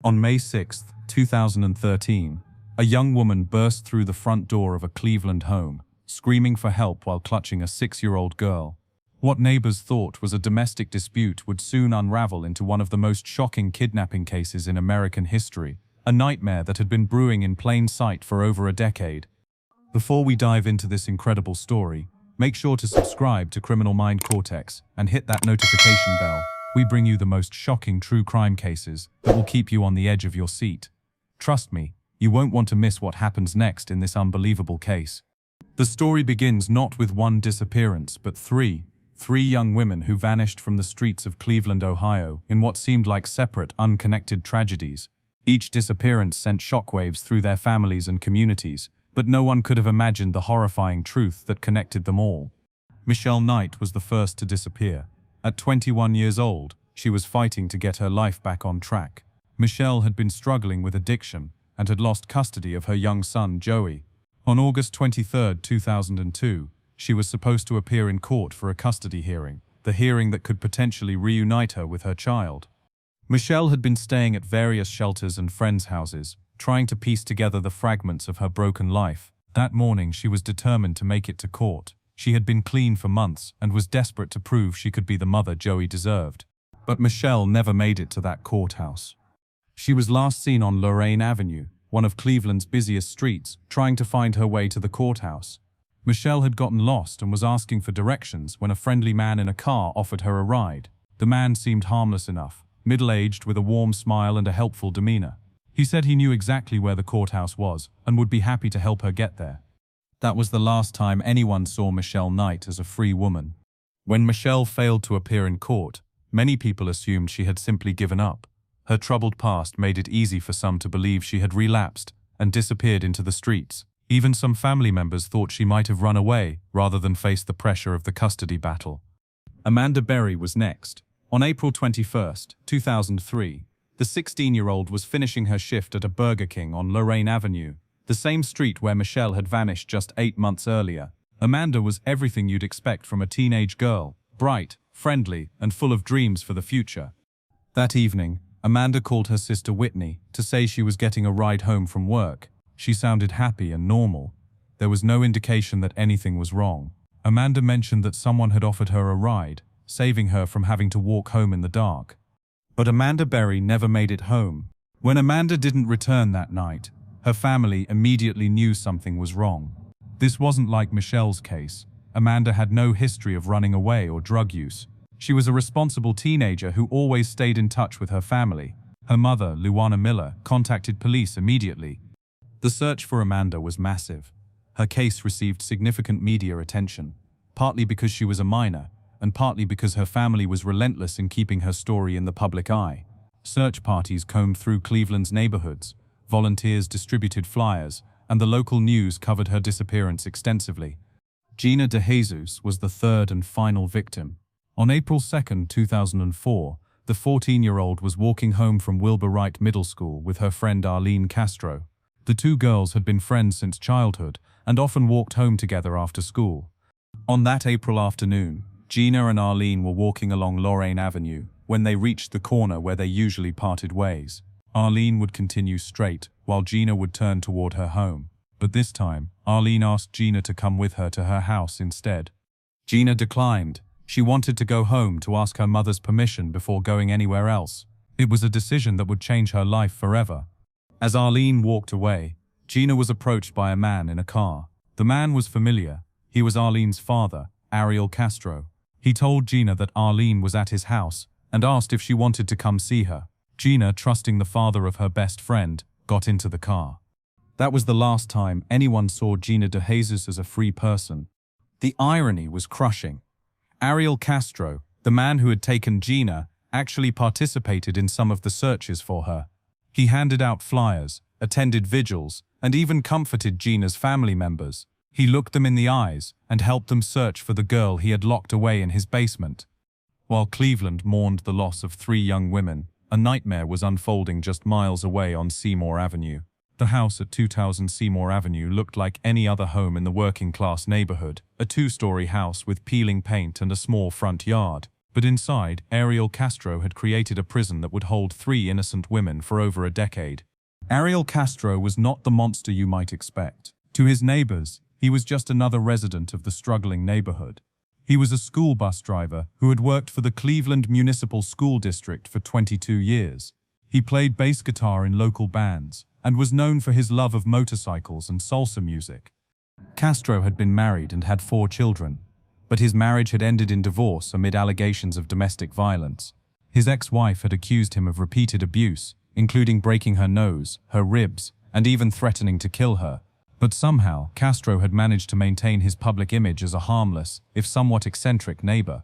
On May 6, 2013, a young woman burst through the front door of a Cleveland home, screaming for help while clutching a 6-year-old girl. What neighbors thought was a domestic dispute would soon unravel into one of the most shocking kidnapping cases in American history, a nightmare that had been brewing in plain sight for over a decade. Before we dive into this incredible story, make sure to subscribe to Criminal Mind Cortex and hit that notification bell. We bring you the most shocking true crime cases that will keep you on the edge of your seat. Trust me, you won't want to miss what happens next in this unbelievable case. The story begins not with one disappearance, but three young women who vanished from the streets of Cleveland, Ohio, in what seemed like separate, unconnected tragedies. Each disappearance sent shockwaves through their families and communities, but no one could have imagined the horrifying truth that connected them all. Michelle Knight was the first to disappear. At 21 years old, she was fighting to get her life back on track. Michelle had been struggling with addiction and had lost custody of her young son, Joey. On August 23, 2002, she was supposed to appear in court for a custody hearing, the hearing that could potentially reunite her with her child. Michelle had been staying at various shelters and friends' houses, trying to piece together the fragments of her broken life. That morning, she was determined to make it to court. She had been clean for months and was desperate to prove she could be the mother Joey deserved. But Michelle never made it to that courthouse. She was last seen on Seymour Avenue, one of Cleveland's busiest streets, trying to find her way to the courthouse. Michelle had gotten lost and was asking for directions when a friendly man in a car offered her a ride. The man seemed harmless enough, middle-aged with a warm smile and a helpful demeanor. He said he knew exactly where the courthouse was and would be happy to help her get there. That was the last time anyone saw Michelle Knight as a free woman. When Michelle failed to appear in court, many people assumed she had simply given up. Her troubled past made it easy for some to believe she had relapsed and disappeared into the streets. Even some family members thought she might have run away rather than face the pressure of the custody battle. Amanda Berry was next. On April 21, 2003, the 16-year-old was finishing her shift at a Burger King on Lorraine Avenue, the same street where Michelle had vanished just 8 months earlier. Amanda was everything you'd expect from a teenage girl, bright, friendly, and full of dreams for the future. That evening, Amanda called her sister Whitney to say she was getting a ride home from work. She sounded happy and normal. There was no indication that anything was wrong. Amanda mentioned that someone had offered her a ride, saving her from having to walk home in the dark. But Amanda Berry never made it home. When Amanda didn't return that night, her family immediately knew something was wrong. This wasn't like Michelle's case. Amanda had no history of running away or drug use. She was a responsible teenager who always stayed in touch with her family. Her mother, Luana Miller, contacted police immediately. The search for Amanda was massive. Her case received significant media attention, partly because she was a minor, and partly because her family was relentless in keeping her story in the public eye. Search parties combed through Cleveland's neighborhoods, volunteers distributed flyers, and the local news covered her disappearance extensively. Gina DeJesus was the third and final victim. On April 2, 2004, the 14-year-old was walking home from Wilbur Wright Middle School with her friend Arlene Castro. The two girls had been friends since childhood and often walked home together after school. On that April afternoon, Gina and Arlene were walking along Lorraine Avenue when they reached the corner where they usually parted ways. Arlene would continue straight, while Gina would turn toward her home. But this time, Arlene asked Gina to come with her to her house instead. Gina declined. She wanted to go home to ask her mother's permission before going anywhere else. It was a decision that would change her life forever. As Arlene walked away, Gina was approached by a man in a car. The man was familiar. He was Arlene's father, Ariel Castro. He told Gina that Arlene was at his house and asked if she wanted to come see her. Gina, trusting the father of her best friend, got into the car. That was the last time anyone saw Gina DeJesus as a free person. The irony was crushing. Ariel Castro, the man who had taken Gina, actually participated in some of the searches for her. He handed out flyers, attended vigils, and even comforted Gina's family members. He looked them in the eyes and helped them search for the girl he had locked away in his basement. While Cleveland mourned the loss of 3 young women, a nightmare was unfolding just miles away on Seymour Avenue. The house at 2000 Seymour Avenue looked like any other home in the working-class neighborhood, a 2-story house with peeling paint and a small front yard. But inside, Ariel Castro had created a prison that would hold 3 innocent women for over a decade. Ariel Castro was not the monster you might expect. To his neighbors, he was just another resident of the struggling neighborhood. He was a school bus driver who had worked for the Cleveland Municipal School District for 22 years. He played bass guitar in local bands and was known for his love of motorcycles and salsa music. Castro had been married and had 4 children, but his marriage had ended in divorce amid allegations of domestic violence. His ex-wife had accused him of repeated abuse, including breaking her nose, her ribs, and even threatening to kill her. But somehow, Castro had managed to maintain his public image as a harmless, if somewhat eccentric, neighbor.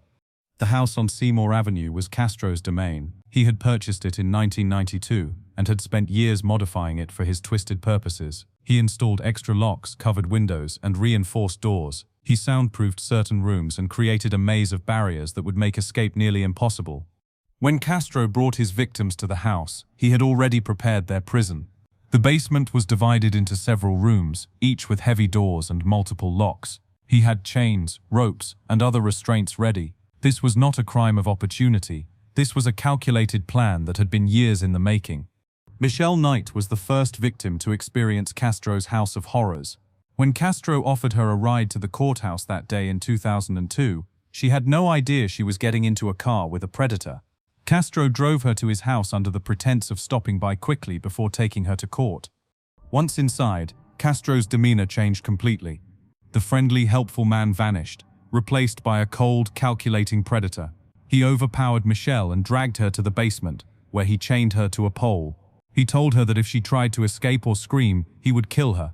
The house on Seymour Avenue was Castro's domain. He had purchased it in 1992 and had spent years modifying it for his twisted purposes. He installed extra locks, covered windows, and reinforced doors. He soundproofed certain rooms and created a maze of barriers that would make escape nearly impossible. When Castro brought his victims to the house, he had already prepared their prison. The basement was divided into several rooms, each with heavy doors and multiple locks. He had chains, ropes, and other restraints ready. This was not a crime of opportunity. This was a calculated plan that had been years in the making. Michelle Knight was the first victim to experience Castro's house of horrors. When Castro offered her a ride to the courthouse that day in 2002, she had no idea she was getting into a car with a predator. Castro drove her to his house under the pretense of stopping by quickly before taking her to court. Once inside, Castro's demeanor changed completely. The friendly, helpful man vanished, replaced by a cold, calculating predator. He overpowered Michelle and dragged her to the basement, where he chained her to a pole. He told her that if she tried to escape or scream, he would kill her.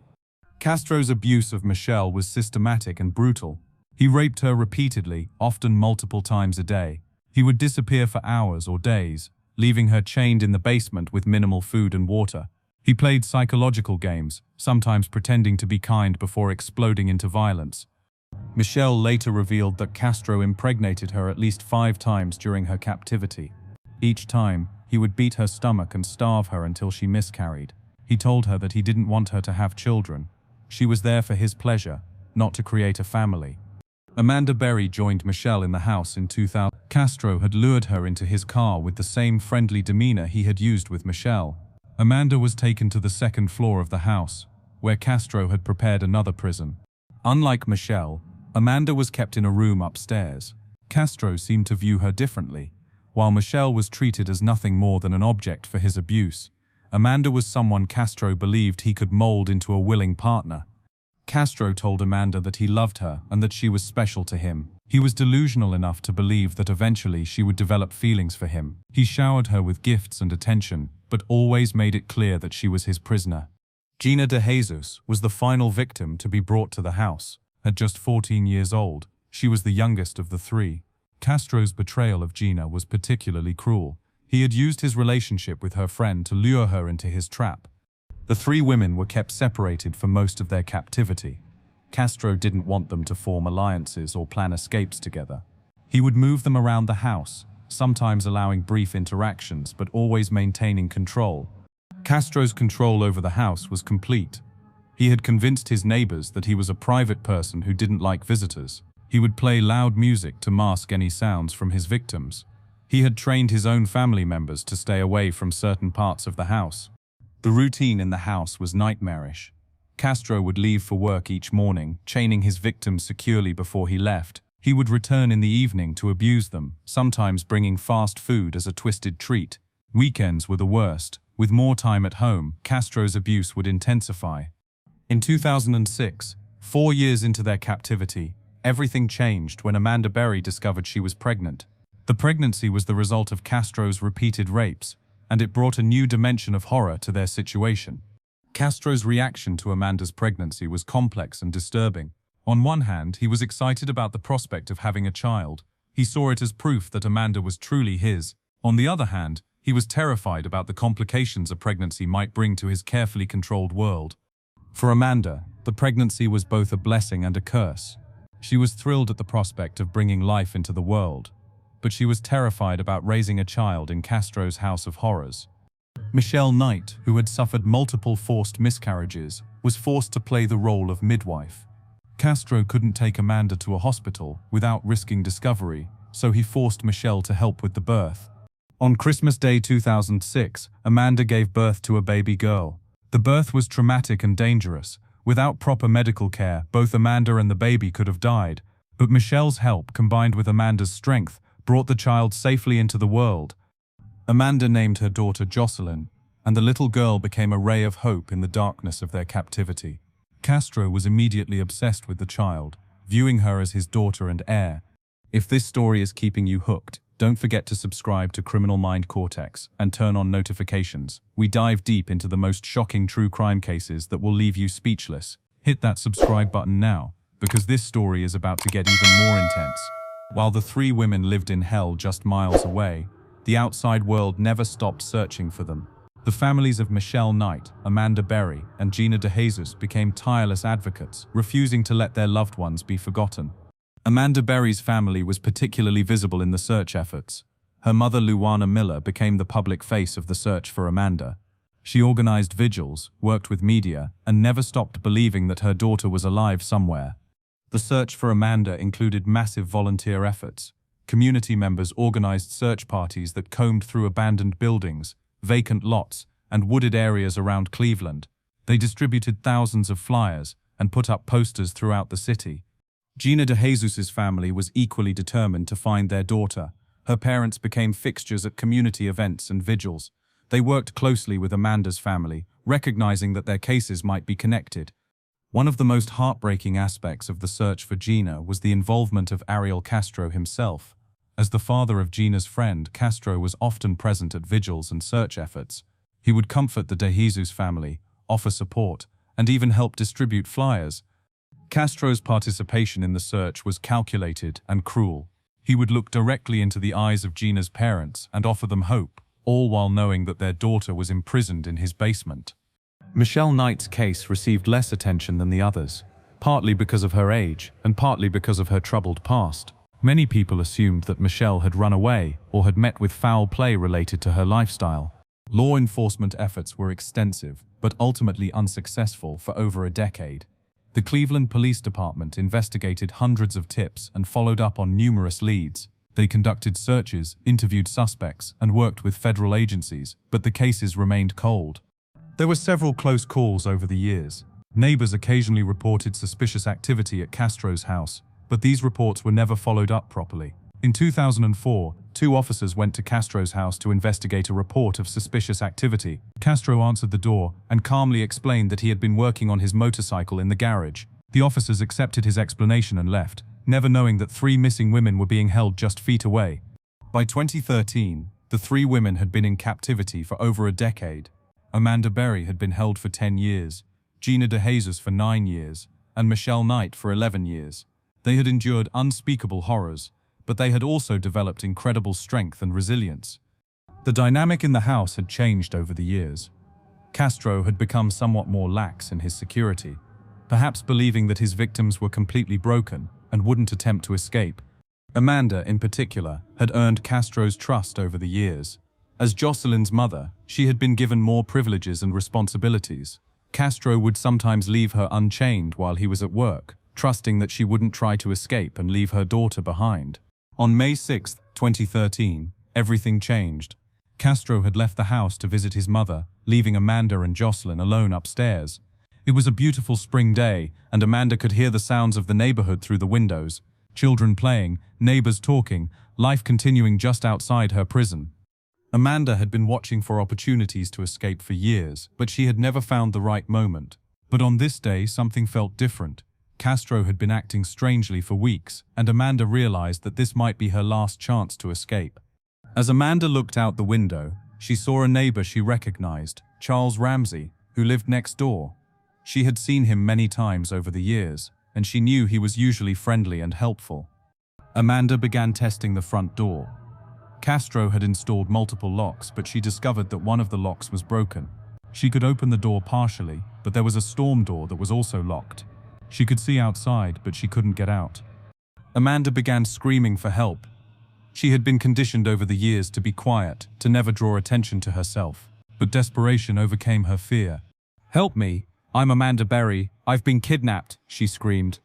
Castro's abuse of Michelle was systematic and brutal. He raped her repeatedly, often multiple times a day. He would disappear for hours or days, leaving her chained in the basement with minimal food and water. He played psychological games, sometimes pretending to be kind before exploding into violence. Michelle later revealed that Castro impregnated her at least 5 times during her captivity. Each time, he would beat her stomach and starve her until she miscarried. He told her that he didn't want her to have children. She was there for his pleasure, not to create a family. Amanda Berry joined Michelle in the house in 2000. Castro had lured her into his car with the same friendly demeanor he had used with Michelle. Amanda was taken to the 2nd floor of the house, where Castro had prepared another prison. Unlike Michelle, Amanda was kept in a room upstairs. Castro seemed to view her differently. While Michelle was treated as nothing more than an object for his abuse, Amanda was someone Castro believed he could mold into a willing partner. Castro told Amanda that he loved her and that she was special to him. He was delusional enough to believe that eventually she would develop feelings for him. He showered her with gifts and attention, but always made it clear that she was his prisoner. Gina DeJesus was the final victim to be brought to the house. At just 14 years old, she was the youngest of the 3. Castro's betrayal of Gina was particularly cruel. He had used his relationship with her friend to lure her into his trap. The 3 women were kept separated for most of their captivity. Castro didn't want them to form alliances or plan escapes together. He would move them around the house, sometimes allowing brief interactions but always maintaining control. Castro's control over the house was complete. He had convinced his neighbors that he was a private person who didn't like visitors. He would play loud music to mask any sounds from his victims. He had trained his own family members to stay away from certain parts of the house. The routine in the house was nightmarish. Castro would leave for work each morning, chaining his victims securely before he left. He would return in the evening to abuse them, sometimes bringing fast food as a twisted treat. Weekends were the worst. With more time at home, Castro's abuse would intensify. In 2006, 4 years into their captivity, everything changed when Amanda Berry discovered she was pregnant. The pregnancy was the result of Castro's repeated rapes, and it brought a new dimension of horror to their situation. Castro's reaction to Amanda's pregnancy was complex and disturbing. On one hand, he was excited about the prospect of having a child. He saw it as proof that Amanda was truly his. On the other hand, he was terrified about the complications a pregnancy might bring to his carefully controlled world. For Amanda, the pregnancy was both a blessing and a curse. She was thrilled at the prospect of bringing life into the world, but she was terrified about raising a child in Castro's house of horrors. Michelle Knight, who had suffered multiple forced miscarriages, was forced to play the role of midwife. Castro couldn't take Amanda to a hospital without risking discovery, so he forced Michelle to help with the birth. On Christmas Day 2006, Amanda gave birth to a baby girl. The birth was traumatic and dangerous. Without proper medical care, both Amanda and the baby could have died. But Michelle's help, combined with Amanda's strength, brought the child safely into the world. Amanda named her daughter Jocelyn, and the little girl became a ray of hope in the darkness of their captivity. Castro was immediately obsessed with the child, viewing her as his daughter and heir. If this story is keeping you hooked, don't forget to subscribe to Criminal Mind Cortex and turn on notifications. We dive deep into the most shocking true crime cases that will leave you speechless. Hit that subscribe button now, because this story is about to get even more intense. While the three women lived in hell just miles away, the outside world never stopped searching for them. The families of Michelle Knight, Amanda Berry, and Gina DeJesus became tireless advocates, refusing to let their loved ones be forgotten. Amanda Berry's family was particularly visible in the search efforts. Her mother, Luana Miller, became the public face of the search for Amanda. She organized vigils, worked with media, and never stopped believing that her daughter was alive somewhere. The search for Amanda included massive volunteer efforts. Community members organized search parties that combed through abandoned buildings, vacant lots, and wooded areas around Cleveland. They distributed thousands of flyers and put up posters throughout the city. Gina DeJesus's family was equally determined to find their daughter. Her parents became fixtures at community events and vigils. They worked closely with Amanda's family, recognizing that their cases might be connected. One of the most heartbreaking aspects of the search for Gina was the involvement of Ariel Castro himself. As the father of Gina's friend, Castro was often present at vigils and search efforts. He would comfort the DeJesus family, offer support, and even help distribute flyers. Castro's participation in the search was calculated and cruel. He would look directly into the eyes of Gina's parents and offer them hope, all while knowing that their daughter was imprisoned in his basement. Michelle Knight's case received less attention than the others, partly because of her age and partly because of her troubled past. Many people assumed that Michelle had run away or had met with foul play related to her lifestyle. Law enforcement efforts were extensive, but ultimately unsuccessful for over a decade. The Cleveland Police Department investigated hundreds of tips and followed up on numerous leads. They conducted searches, interviewed suspects, and worked with federal agencies, but the cases remained cold. There were several close calls over the years. Neighbors occasionally reported suspicious activity at Castro's house, but these reports were never followed up properly. In 2004, 2 officers went to Castro's house to investigate a report of suspicious activity. Castro answered the door and calmly explained that he had been working on his motorcycle in the garage. The officers accepted his explanation and left, never knowing that 3 missing women were being held just feet away. By 2013, the 3 women had been in captivity for over a decade. Amanda Berry had been held for 10 years, Gina DeJesus for 9 years, and Michelle Knight for 11 years. They had endured unspeakable horrors, but they had also developed incredible strength and resilience. The dynamic in the house had changed over the years. Castro had become somewhat more lax in his security, perhaps believing that his victims were completely broken and wouldn't attempt to escape. Amanda, in particular, had earned Castro's trust over the years. As Jocelyn's mother, she had been given more privileges and responsibilities. Castro would sometimes leave her unchained while he was at work, trusting that she wouldn't try to escape and leave her daughter behind. On May 6, 2013, everything changed. Castro had left the house to visit his mother, leaving Amanda and Jocelyn alone upstairs. It was a beautiful spring day, and Amanda could hear the sounds of the neighborhood through the windows. Children playing, neighbors talking, life continuing just outside her prison. Amanda had been watching for opportunities to escape for years, but she had never found the right moment. But on this day, something felt different. Castro had been acting strangely for weeks, and Amanda realized that this might be her last chance to escape. As Amanda looked out the window, she saw a neighbor she recognized, Charles Ramsey, who lived next door. She had seen him many times over the years, and she knew he was usually friendly and helpful. Amanda began testing the front door. Castro had installed multiple locks, but she discovered that one of the locks was broken. She could open the door partially, but there was a storm door that was also locked. She could see outside, but she couldn't get out. Amanda began screaming for help. She had been conditioned over the years to be quiet, to never draw attention to herself. But desperation overcame her fear. "Help me! I'm Amanda Berry. I've been kidnapped," she screamed.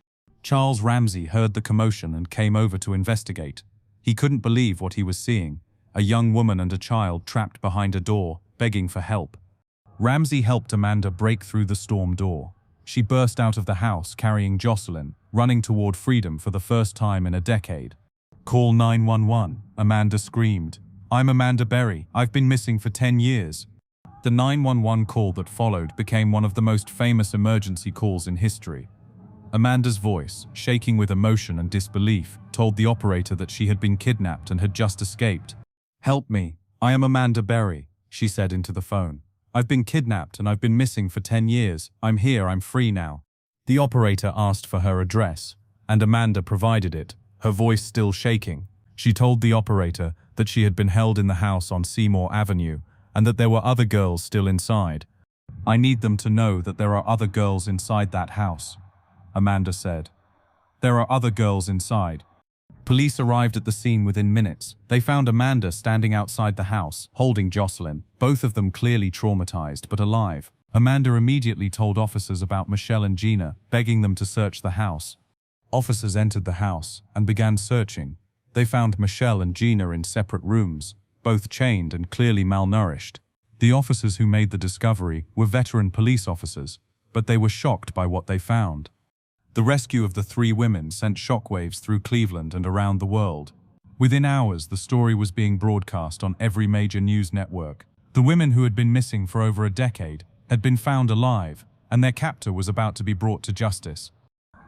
Charles Ramsey heard the commotion and came over to investigate. He couldn't believe what he was seeing, a young woman and a child trapped behind a door, begging for help. Ramsey helped Amanda break through the storm door. She burst out of the house carrying Jocelyn, running toward freedom for the first time in a decade. "Call 911, Amanda screamed. "I'm Amanda Berry. I've been missing for 10 years. The 911 call that followed became one of the most famous emergency calls in history. Amanda's voice, shaking with emotion and disbelief, told the operator that she had been kidnapped and had just escaped. "Help me. I am Amanda Berry," she said into the phone. "I've been kidnapped and I've been missing for 10 years. I'm here, I'm free now." The operator asked for her address, and Amanda provided it, her voice still shaking. She told the operator that she had been held in the house on Seymour Avenue and that there were other girls still inside. "I need them to know that there are other girls inside that house," Amanda said. "There are other girls inside." Police arrived at the scene within minutes. They found Amanda standing outside the house, holding Jocelyn, both of them clearly traumatized but alive. Amanda immediately told officers about Michelle and Gina, begging them to search the house. Officers entered the house and began searching. They found Michelle and Gina in separate rooms, both chained and clearly malnourished. The officers who made the discovery were veteran police officers, but they were shocked by what they found. The rescue of the three women sent shockwaves through Cleveland and around the world. Within hours, the story was being broadcast on every major news network. The women who had been missing for over a decade had been found alive, and their captor was about to be brought to justice.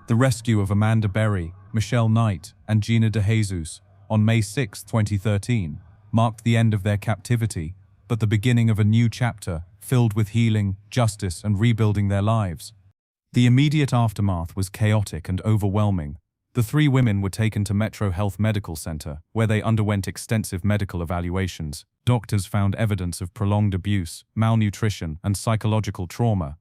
The rescue of Amanda Berry, Michelle Knight, and Gina DeJesus on May 6, 2013, marked the end of their captivity, but the beginning of a new chapter filled with healing, justice, and rebuilding their lives. The immediate aftermath was chaotic and overwhelming. The three women were taken to Metro Health Medical Center, where they underwent extensive medical evaluations. Doctors found evidence of prolonged abuse, malnutrition, and psychological trauma.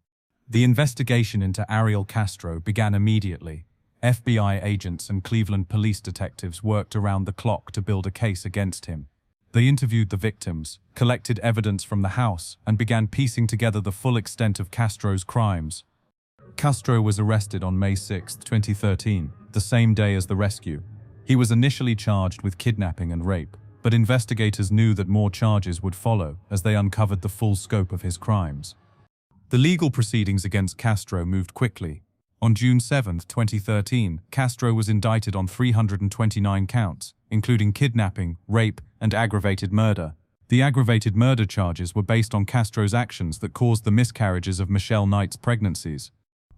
The investigation into Ariel Castro began immediately. FBI agents and Cleveland police detectives worked around the clock to build a case against him. They interviewed the victims, collected evidence from the house, and began piecing together the full extent of Castro's crimes. Castro was arrested on May 6, 2013, the same day as the rescue. He was initially charged with kidnapping and rape, but investigators knew that more charges would follow as they uncovered the full scope of his crimes. The legal proceedings against Castro moved quickly. On June 7, 2013, Castro was indicted on 329 counts, including kidnapping, rape, and aggravated murder. The aggravated murder charges were based on Castro's actions that caused the miscarriages of Michelle Knight's pregnancies.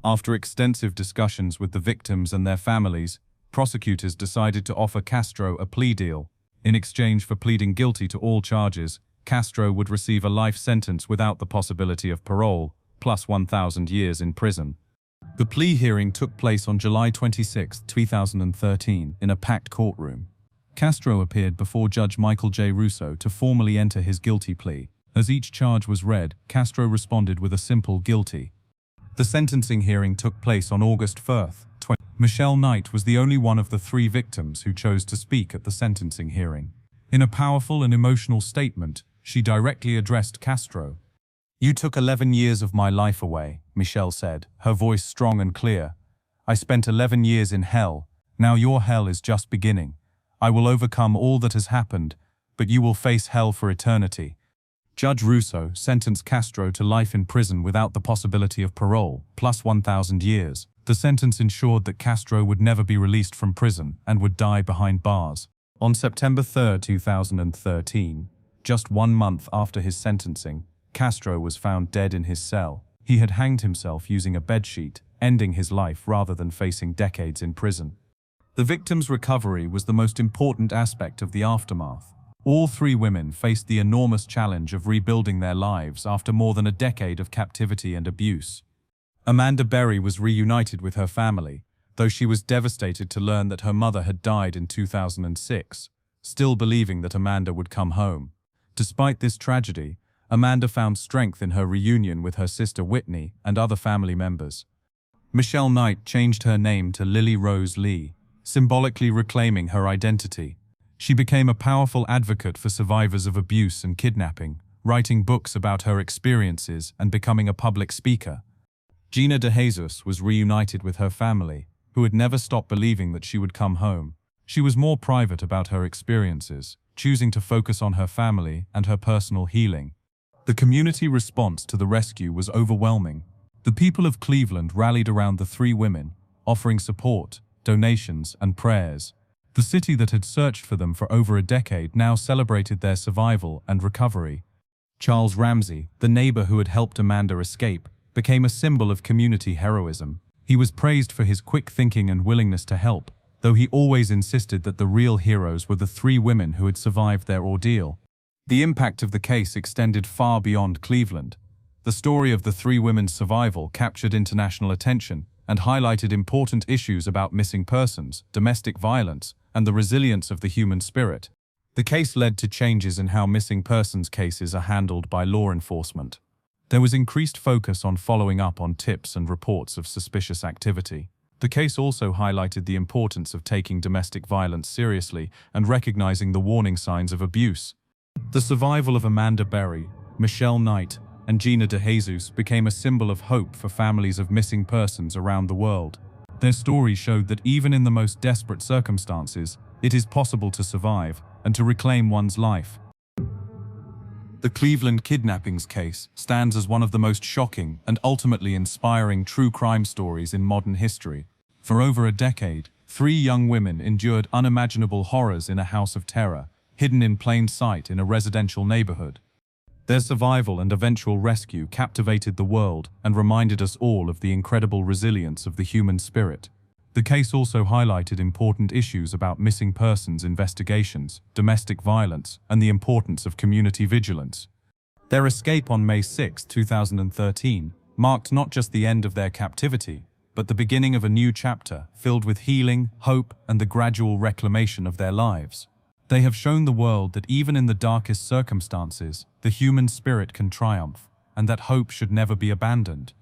After extensive discussions with the victims and their families, prosecutors decided to offer Castro a plea deal. In exchange for pleading guilty to all charges, Castro would receive a life sentence without the possibility of parole, plus 1,000 years in prison. The plea hearing took place on July 26, 2013, in a packed courtroom. Castro appeared before Judge Michael J. Russo to formally enter his guilty plea. As each charge was read, Castro responded with a simple guilty. The sentencing hearing took place on August 1, 20. Michelle Knight was the only one of the three victims who chose to speak at the sentencing hearing. In a powerful and emotional statement, she directly addressed Castro. "You took 11 years of my life away," Michelle said, her voice strong and clear. "I spent 11 years in hell. Now your hell is just beginning. I will overcome all that has happened, but you will face hell for eternity." Judge Russo sentenced Castro to life in prison without the possibility of parole, plus 1,000 years. The sentence ensured that Castro would never be released from prison and would die behind bars. On September 3, 2013, just 1 month after his sentencing, Castro was found dead in his cell. He had hanged himself using a bedsheet, ending his life rather than facing decades in prison. The victim's recovery was the most important aspect of the aftermath. All three women faced the enormous challenge of rebuilding their lives after more than a decade of captivity and abuse. Amanda Berry was reunited with her family, though she was devastated to learn that her mother had died in 2006, still believing that Amanda would come home. Despite this tragedy, Amanda found strength in her reunion with her sister Whitney and other family members. Michelle Knight changed her name to Lily Rose Lee, symbolically reclaiming her identity. She became a powerful advocate for survivors of abuse and kidnapping, writing books about her experiences and becoming a public speaker. Gina DeJesus was reunited with her family, who had never stopped believing that she would come home. She was more private about her experiences, choosing to focus on her family and her personal healing. The community response to the rescue was overwhelming. The people of Cleveland rallied around the three women, offering support, donations, and prayers. The city that had searched for them for over a decade now celebrated their survival and recovery. Charles Ramsey, the neighbor who had helped Amanda escape, became a symbol of community heroism. He was praised for his quick thinking and willingness to help, though he always insisted that the real heroes were the three women who had survived their ordeal. The impact of the case extended far beyond Cleveland. The story of the three women's survival captured international attention and highlighted important issues about missing persons, domestic violence, and the resilience of the human spirit. The case led to changes in how missing persons cases are handled by law enforcement. There was increased focus on following up on tips and reports of suspicious activity. The case also highlighted the importance of taking domestic violence seriously and recognizing the warning signs of abuse. The survival of Amanda Berry, Michelle Knight, and Gina DeJesus became a symbol of hope for families of missing persons around the world. Their stories showed that even in the most desperate circumstances, it is possible to survive and to reclaim one's life. The Cleveland Kidnappings case stands as one of the most shocking and ultimately inspiring true crime stories in modern history. For over a decade, three young women endured unimaginable horrors in a house of terror, hidden in plain sight in a residential neighborhood. Their survival and eventual rescue captivated the world and reminded us all of the incredible resilience of the human spirit. The case also highlighted important issues about missing persons investigations, domestic violence, and the importance of community vigilance. Their escape on May 6, 2013, marked not just the end of their captivity, but the beginning of a new chapter filled with healing, hope, and the gradual reclamation of their lives. They have shown the world that even in the darkest circumstances, the human spirit can triumph, and that hope should never be abandoned.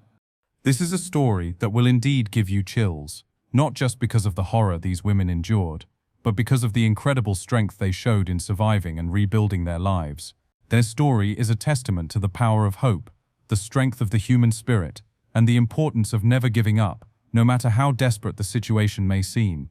This is a story that will indeed give you chills, not just because of the horror these women endured, but because of the incredible strength they showed in surviving and rebuilding their lives. Their story is a testament to the power of hope, the strength of the human spirit, and the importance of never giving up, no matter how desperate the situation may seem.